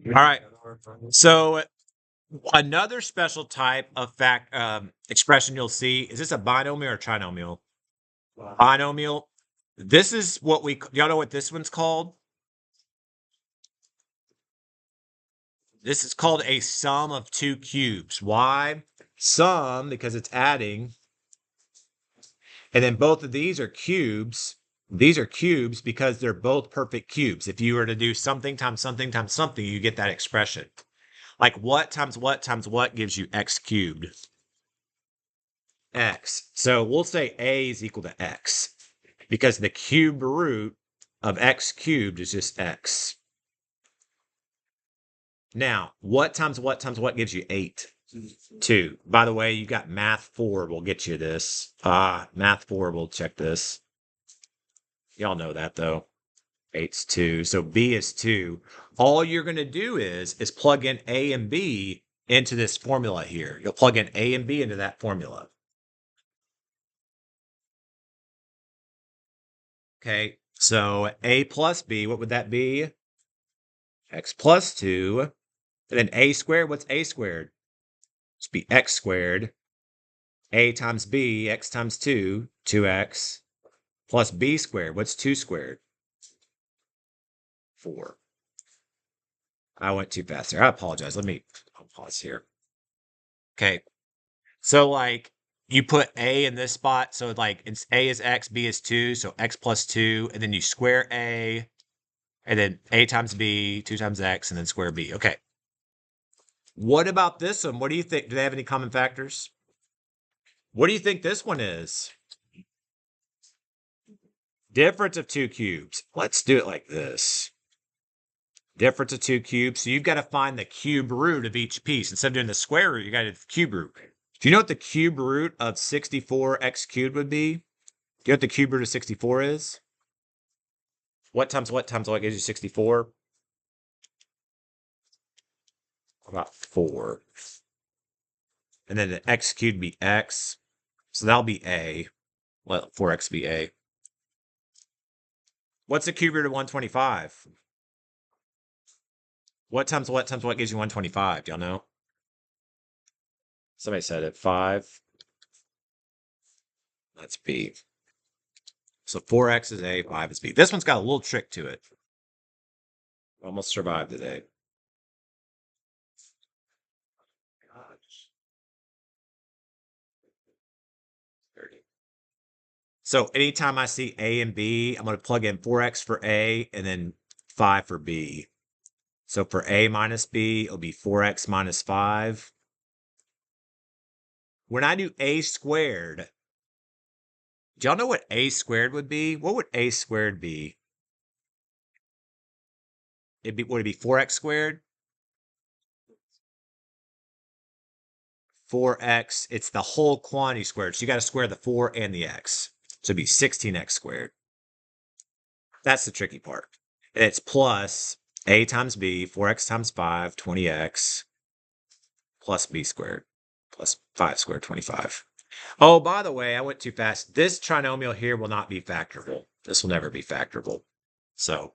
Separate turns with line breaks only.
All right. So another special type of expression you'll see is this a binomial or trinomial? Binomial. This is what y'all know what this one's called? This is called a sum of two cubes. Why? Sum, because it's adding. And then both of these are cubes. These are cubes because they're both perfect cubes. If you were to do something times something times something, you get that expression. Like what times what times what gives you x cubed? X. So we'll say a is equal to x because the cube root of x cubed is just x. Now, what times what times what gives you 8? 2. By the way, you got math 4 will get you this. Math 4 will check this. Y'all know that though. 8's 2. So B is 2. All you're going to do is plug in A and B into this formula here. You'll plug in A and B into that formula. Okay, so A plus B, what would that be? X plus 2. And then A squared, what's A squared? It's be X squared. A times B, X times 2, 2X. Plus B squared, what's 2 squared? 4. I went too fast there. I apologize. I'll pause here. Okay. So like you put A in this spot. So like it's A is X, B is 2. So X plus 2. And then you square A. And then A times B, 2 times X, and then square B. Okay. What about this one? What do you think? Do they have any common factors? What do you think this one is? Difference of two cubes. Let's do it like this. Difference of two cubes. So you've got to find the cube root of each piece. Instead of doing the square root, you got to do the cube root. Do you know what the cube root of 64x cubed would be? Do you know what the cube root of 64 is? What times what times what gives you 64? About 4. And then the x cubed be x. So that'll be a. Let 4x be a. What's the cube root of 125? What times what times what gives you 125? Do y'all know? Somebody said it. 5. That's B. So 4x is A, 5 is B. This one's got a little trick to it. Almost survived today. Gosh. 30. So anytime I see A and B, I'm going to plug in 4x for A and then 5 for B. So for A minus B, it'll be 4x minus 5. When I do A squared, do y'all know what A squared would be? What would A squared be? Would it be 4x squared? 4x, it's the whole quantity squared. So you got to square the 4 and the x. So it'd be 16x squared. That's the tricky part. And it's plus A times B, 4x times 5, 20x, plus B squared, plus 5 squared, 25. Oh, by the way, I went too fast. This trinomial here will not be factorable. This will never be factorable. So